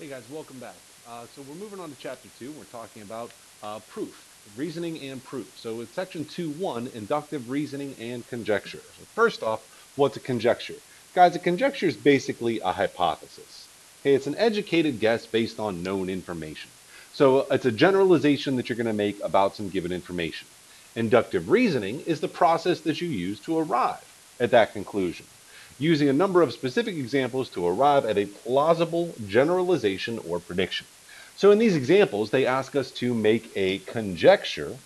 Hey guys, welcome back. So we're moving on to chapter 2. We're talking about proof, reasoning and proof. So it's section 2.1, inductive reasoning and conjecture. So first off, what's a conjecture? Guys, a conjecture is basically a hypothesis. Okay, it's an educated guess based on known information. So it's a generalization that you're going to make about some given information. Inductive reasoning is the process that you use to arrive at that conclusion, using a number of specific examples to arrive at a plausible generalization or prediction. So in these examples, they ask us to make a conjecture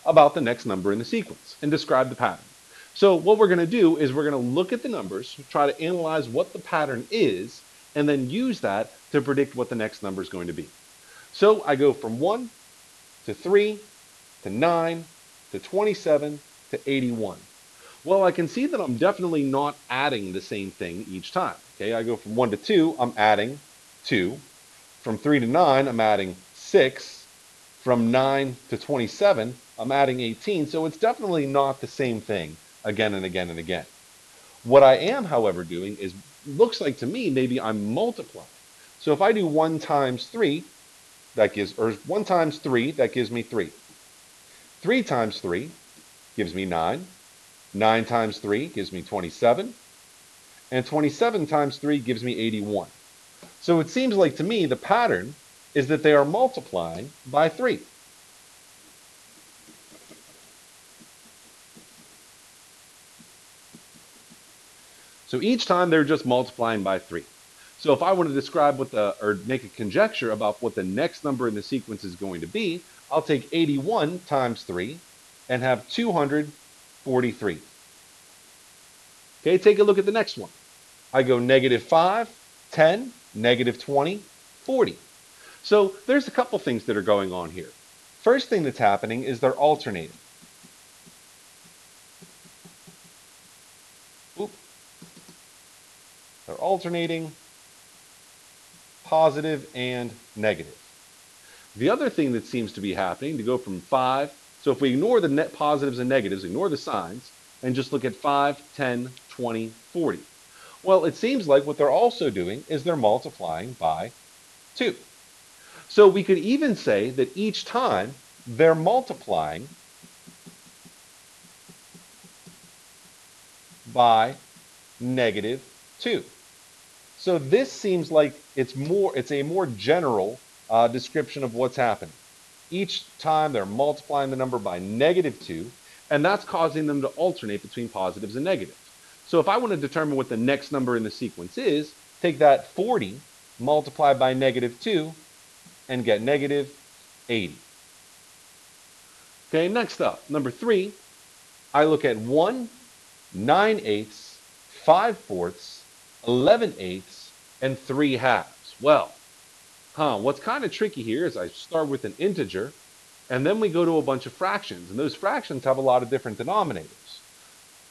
about the next number in the sequence and describe the pattern. So what we're going to do is we're going to look at the numbers, try to analyze what the pattern is, and then use that to predict what the next number is going to be. So I go from 1 to 3 to 9 to 27 to 81. Well, I can see that I'm definitely not adding the same thing each time. Okay, I go from 1 to 2, I'm adding 2. From 3 to 9, I'm adding 6. From 9 to 27, I'm adding 18. So it's definitely not the same thing again and again and again. What I am, however, doing is, looks like to me, maybe I'm multiplying. So if I do 1 times 3, that gives, or 1 times 3, that gives me 3. 3 times 3 gives me 9. 9 times 3 gives me 27. And 27 times 3 gives me 81. So it seems like to me the pattern is that they are multiplying by 3. So each time they're just multiplying by 3. So if I want to describe or make a conjecture about what the next number in the sequence is going to be, I'll take 81 times 3 and have 243. Okay, take a look at the next one. I go -5, 10, -20, 40. So there's a couple things that are going on here. First thing that's happening is they're alternating. Oop. They're alternating positive and negative. The other thing that seems to be happening, to go from 5, so if we ignore the net positives and negatives, ignore the signs, and just look at 5, 10, 20, 40. Well, it seems like what they're also doing is they're multiplying by 2. So we could even say that each time they're multiplying by -2. So this seems like it's a more general description of what's happening. Each time they're multiplying the number by -2, and that's causing them to alternate between positives and negatives. So if I want to determine what the next number in the sequence is, take that 40 multiplied by -2 and get -80. Okay, next up, number 3, I look at 1, 9/8, 5/4, 11/8, and 3/2. Well, what's kind of tricky here is I start with an integer, and then we go to a bunch of fractions, and those fractions have a lot of different denominators.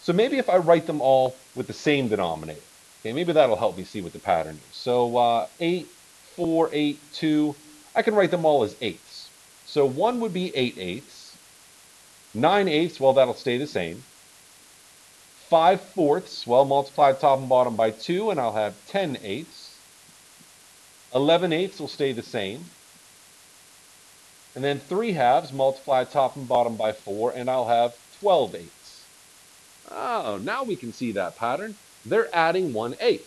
So maybe if I write them all with the same denominator, okay, maybe that'll help me see what the pattern is. So 8, 4, 8, 2, I can write them all as eighths. So 1 would be 8/8, 9/8, well, that'll stay the same. 5/4, well, multiply top and bottom by 2, and I'll have 10/8. 11/8 will stay the same. And then 3/2, multiply top and bottom by 4, and I'll have 12/8. Oh, now we can see that pattern. They're adding 1/8.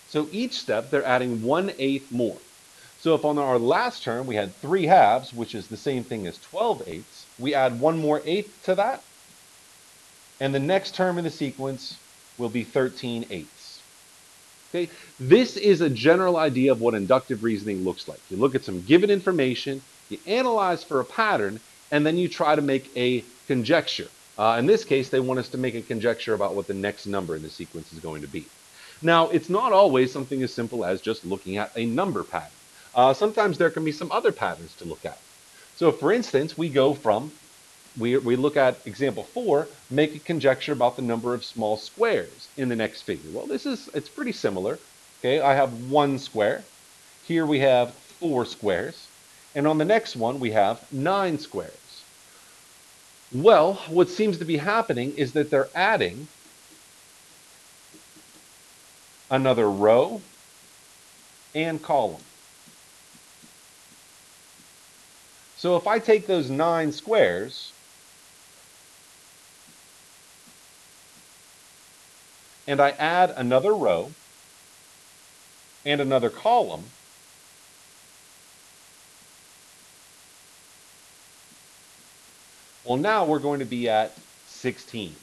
So each step, they're adding 1/8 more. So if on our last term we had 3/2, which is the same thing as 12/8, we add one more eighth to that, and the next term in the sequence will be 13/8. Okay, this is a general idea of what inductive reasoning looks like. You look at some given information, you analyze for a pattern, and then you try to make a conjecture. In this case, they want us to make a conjecture about what the next number in the sequence is going to be. Now, it's not always something as simple as just looking at a number pattern. Sometimes there can be some other patterns to look at. So for instance, we look at example 4, make a conjecture about the number of small squares in the next figure. Well, it's pretty similar. Okay, I have 1 square. Here we have 4 squares. And on the next one, we have 9 squares. Well, what seems to be happening is that they're adding another row, and column. So if I take those 9 squares and I add another row and another column, well, now we're going to be at 16.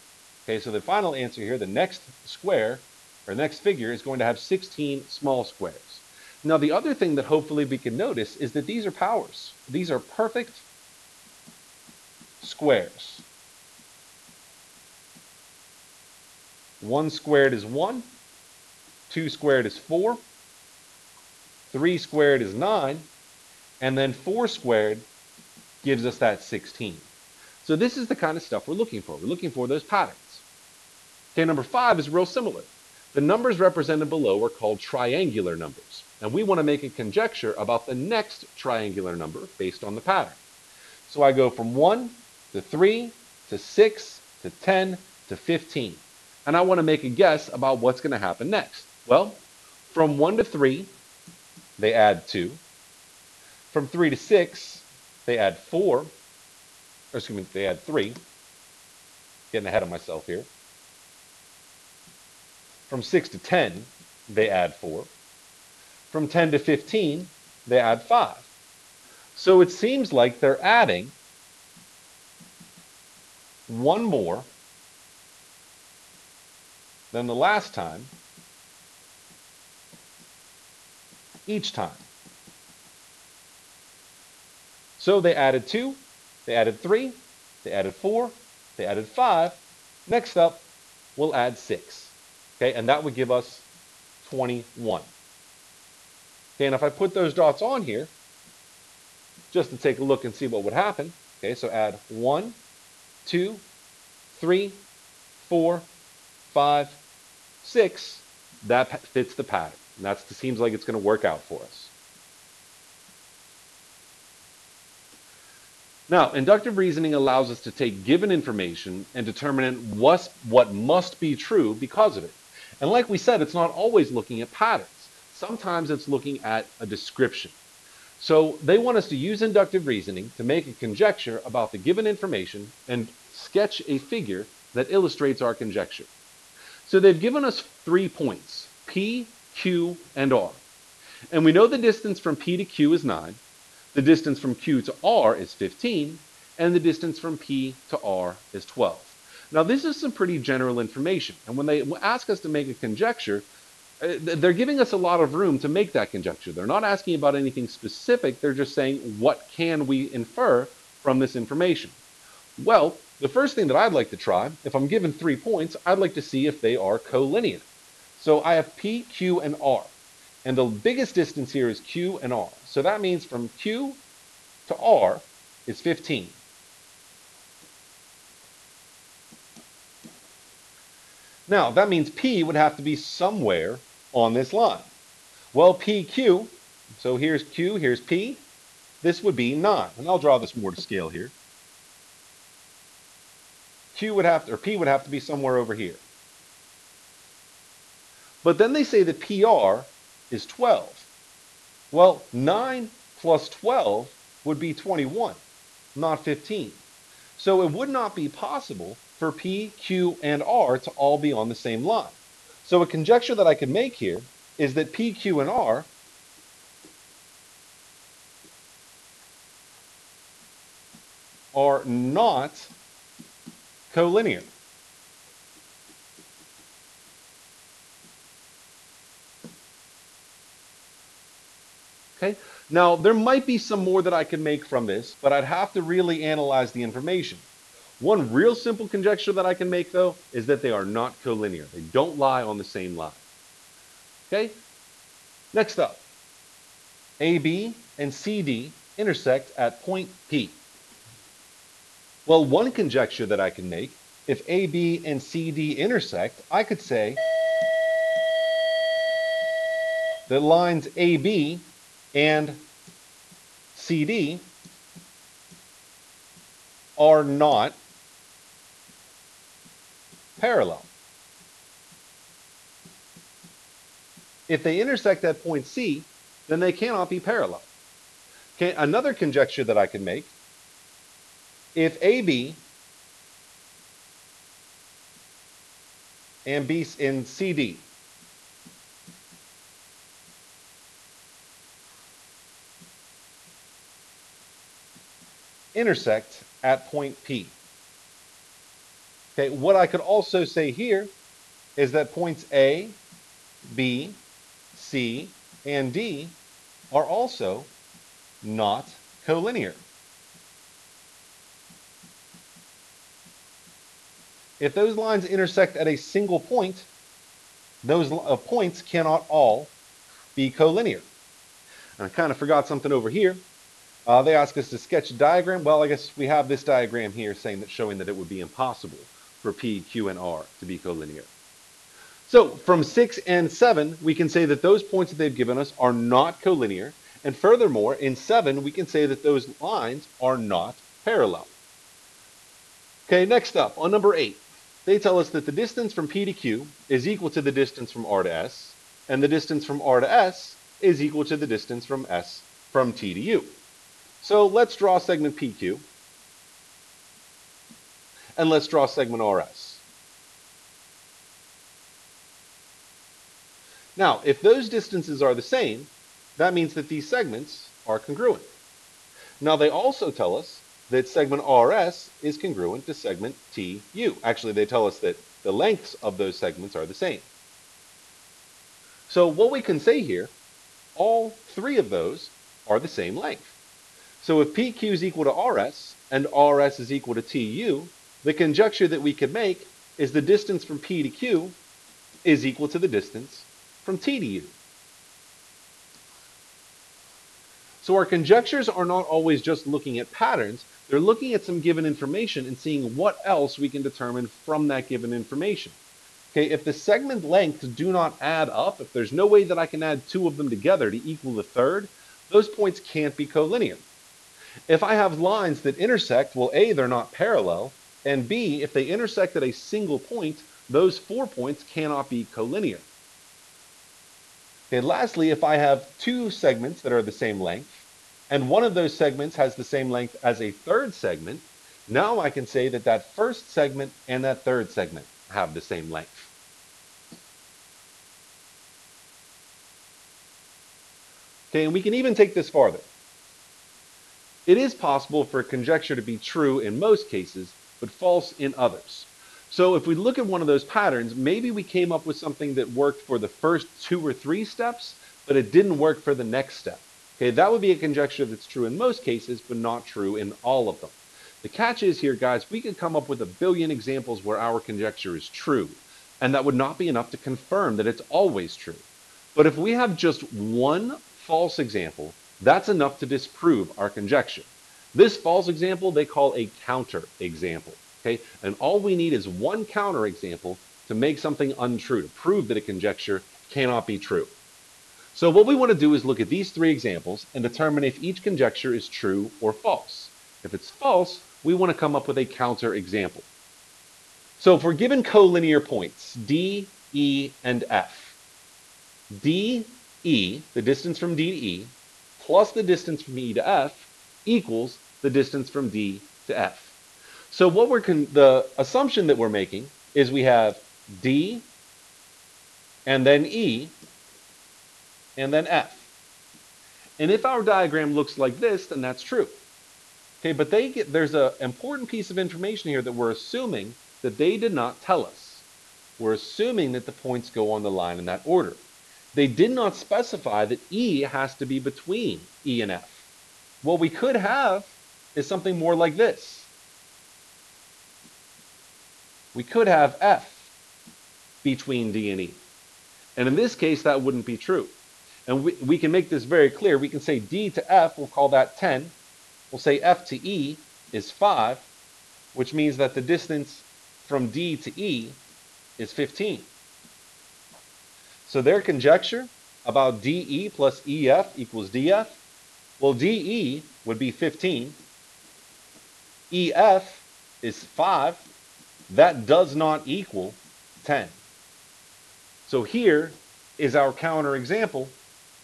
Okay, so the final answer here, the next square, or next figure, is going to have 16 small squares. Now, the other thing that hopefully we can notice is that these are powers. These are perfect squares. 1 squared is 1, 2 squared is 4, 3 squared is 9, and then 4 squared gives us that 16. So this is the kind of stuff we're looking for. We're looking for those patterns. Okay, number 5 is real similar. The numbers represented below are called triangular numbers, and we want to make a conjecture about the next triangular number based on the pattern. So I go from 1 to 3 to 6 to 10 to 15, and I want to make a guess about what's going to happen next. Well, from 1 to 3, they add 2. From 3 to 6, they add 4. Or excuse me, they add 3. Getting ahead of myself here. From 6 to 10, they add 4. From 10 to 15, they add 5. So it seems like they're adding one more than the last time each time. So they added 2, they added 3, they added 4, they added 5. Next up, we'll add 6. Okay, and that would give us 21. Okay, and if I put those dots on here, just to take a look and see what would happen. Okay, so add 1, 2, 3, 4, 5, 6. That fits the pattern. And that seems like it's going to work out for us. Now, inductive reasoning allows us to take given information and determine what must be true because of it. And like we said, it's not always looking at patterns. Sometimes it's looking at a description. So they want us to use inductive reasoning to make a conjecture about the given information and sketch a figure that illustrates our conjecture. So they've given us 3 points, P, Q, and R. And we know the distance from P to Q is 9, the distance from Q to R is 15, and the distance from P to R is 12. Now this is some pretty general information, and when they ask us to make a conjecture, they're giving us a lot of room to make that conjecture. They're not asking about anything specific, they're just saying, what can we infer from this information? Well, the first thing that I'd like to try, if I'm given 3 points, I'd like to see if they are collinear. So I have P, Q, and R. And the biggest distance here is Q and R. So that means from Q to R is 15. Now, that means P would have to be somewhere on this line. Well, PQ, so here's Q, here's P. This would be 9. And I'll draw this more to scale here. Q would have to, or P would have to be somewhere over here. But then they say that PR is 12. Well, 9 plus 12 would be 21, not 15. So it would not be possible for P, Q, and R to all be on the same line. So a conjecture that I can make here is that P, Q, and R are not collinear. Okay. Now, there might be some more that I can make from this, but I'd have to really analyze the information. One real simple conjecture that I can make, though, is that they are not collinear. They don't lie on the same line. Okay? Next up, AB and CD intersect at point P. Well, one conjecture that I can make, if AB and CD intersect, I could say that lines AB and CD are not parallel. If they intersect at point C, then they cannot be parallel. Okay, another conjecture that I can make, if AB and B and CD intersect at point P. Okay, what I could also say here is that points A, B, C, and D are also not collinear. If those lines intersect at a single point, those points cannot all be collinear. And I kind of forgot something over here. They ask us to sketch a diagram. Well, I guess we have this diagram here showing that it would be impossible for P, Q, and R to be collinear. So from 6 and 7, we can say that those points that they've given us are not collinear. And furthermore, in 7, we can say that those lines are not parallel. Okay, next up, on number 8, they tell us that the distance from P to Q is equal to the distance from R to S, and the distance from R to S is equal to the distance from T to U. So let's draw segment PQ, and let's draw segment RS. Now, if those distances are the same, that means that these segments are congruent. Now, they also tell us that segment RS is congruent to segment TU. Actually, they tell us that the lengths of those segments are the same. So what we can say here, all three of those are the same length. So if PQ is equal to RS and RS is equal to TU, the conjecture that we could make is the distance from P to Q is equal to the distance from T to U. So our conjectures are not always just looking at patterns, they're looking at some given information and seeing what else we can determine from that given information. Okay, if the segment lengths do not add up, if there's no way that I can add two of them together to equal the third, those points can't be collinear. If I have lines that intersect, well, A, they're not parallel, and B, if they intersect at a single point, those 4 points cannot be collinear. Okay, lastly, if I have two segments that are the same length, and one of those segments has the same length as a third segment, now I can say that that first segment and that third segment have the same length. Okay, and we can even take this farther. It is possible for a conjecture to be true in most cases, but false in others. So if we look at one of those patterns, maybe we came up with something that worked for the first 2 or 3 steps, but it didn't work for the next step. Okay, that would be a conjecture that's true in most cases, but not true in all of them. The catch is here, guys, we could come up with a billion examples where our conjecture is true, and that would not be enough to confirm that it's always true. But if we have just one false example, that's enough to disprove our conjecture. This false example they call a counter example. Okay? And all we need is one counter example to make something untrue, to prove that a conjecture cannot be true. So what we want to do is look at these 3 examples and determine if each conjecture is true or false. If it's false, we want to come up with a counter example. So if we're given collinear points, D, E, and F, D, E, the distance from D to E, plus the distance from E to F equals the distance from D to F. So what the assumption that we're making is we have D, and then E, and then F. And if our diagram looks like this, then that's true. Okay, but there's an important piece of information here that we're assuming that they did not tell us. We're assuming that the points go on the line in that order. They did not specify that E has to be between E and F. What we could have is something more like this. We could have F between D and E. And in this case, that wouldn't be true. And we can make this very clear. We can say D to F, we'll call that 10. We'll say F to E is 5, which means that the distance from D to E is 15. So their conjecture about DE plus EF equals DF, well, DE would be 15. EF is 5. That does not equal 10. So here, is our counterexample,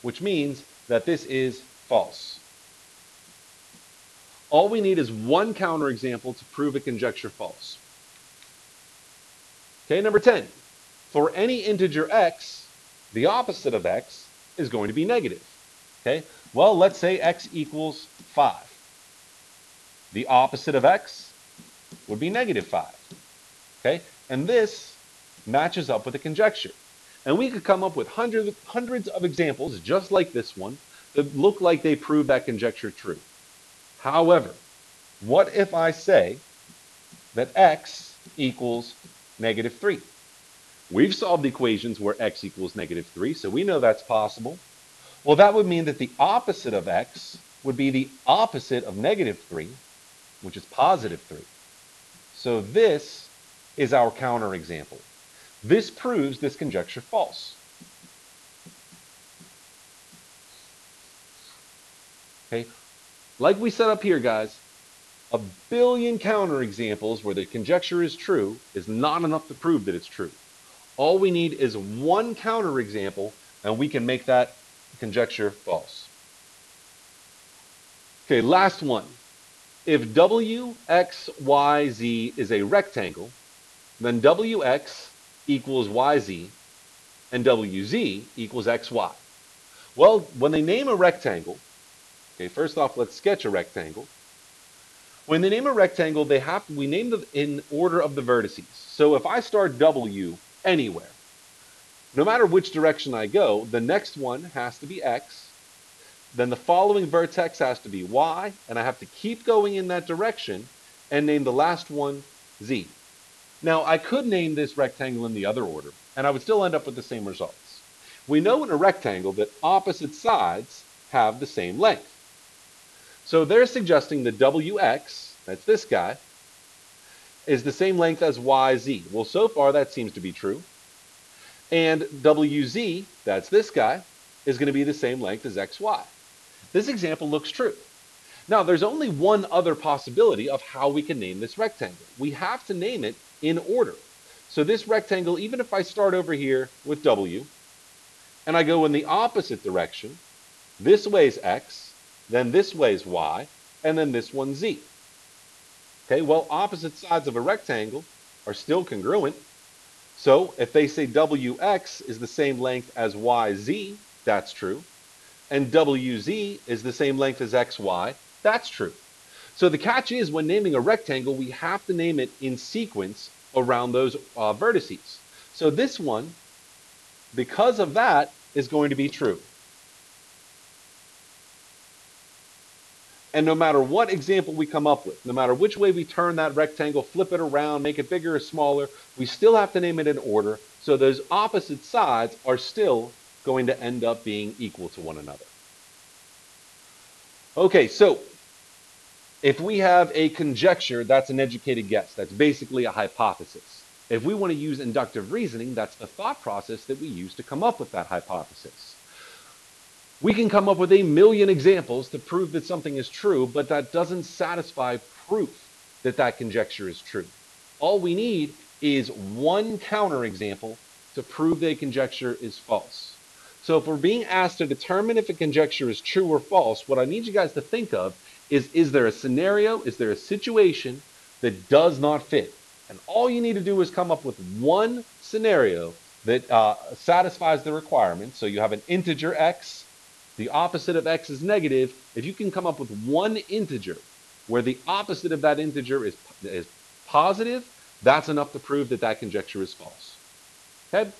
which means that this is false. All we need is one counterexample to prove a conjecture false. Okay, number 10. For any integer x, the opposite of x is going to be negative. Okay, well, let's say x equals 5. The opposite of x would be negative 5. Okay, and this matches up with a conjecture. And we could come up with hundreds of examples just like this one that look like they prove that conjecture true. However, what if I say that x equals negative 3? We've solved equations where x equals negative 3, so we know that's possible. Well, that would mean that the opposite of x would be the opposite of negative 3, which is positive 3. So this is our counterexample. This proves this conjecture false. Okay, like we set up here, guys, a billion counterexamples where the conjecture is true is not enough to prove that it's true. All we need is one counterexample, and we can make that conjecture false. Okay, last one. If w, x, y, z is a rectangle, then wx equals yz, and wz equals xy. Well, when they name a rectangle, okay, first off, let's sketch a rectangle. When they name a rectangle, we name them in order of the vertices. So if I start W anywhere, no matter which direction I go, the next one has to be X, then the following vertex has to be Y, and I have to keep going in that direction and name the last one Z. Now, I could name this rectangle in the other order, and I would still end up with the same results. We know in a rectangle that opposite sides have the same length. So they're suggesting that WX, that's this guy, is the same length as YZ. Well, so far that seems to be true. And WZ, that's this guy, is going to be the same length as XY. This example looks true. Now, there's only one other possibility of how we can name this rectangle. We have to name it in order. So this rectangle, even if I start over here with W, and I go in the opposite direction, this way is X, then this way is Y, and then this one's Z. Okay, well, opposite sides of a rectangle are still congruent. So if they say WX is the same length as YZ, that's true. And WZ is the same length as XY, that's true. So the catch is when naming a rectangle, we have to name it in sequence around those vertices. So this one, because of that, is going to be true. And no matter what example we come up with, no matter which way we turn that rectangle, flip it around, make it bigger or smaller, we still have to name it in order, so those opposite sides are still going to end up being equal to one another. Okay, so if we have a conjecture, that's an educated guess. That's basically a hypothesis. If we want to use inductive reasoning, that's the thought process that we use to come up with that hypothesis. We can come up with a million examples to prove that something is true, but that doesn't satisfy proof that that conjecture is true. All we need is one counterexample to prove that a conjecture is false. So if we're being asked to determine if a conjecture is true or false, what I need you guys to think of is there a scenario, is there a situation that does not fit? And all you need to do is come up with one scenario that satisfies the requirement. So you have an integer x, the opposite of x is negative. If you can come up with one integer where the opposite of that integer is positive, that's enough to prove that that conjecture is false. Okay?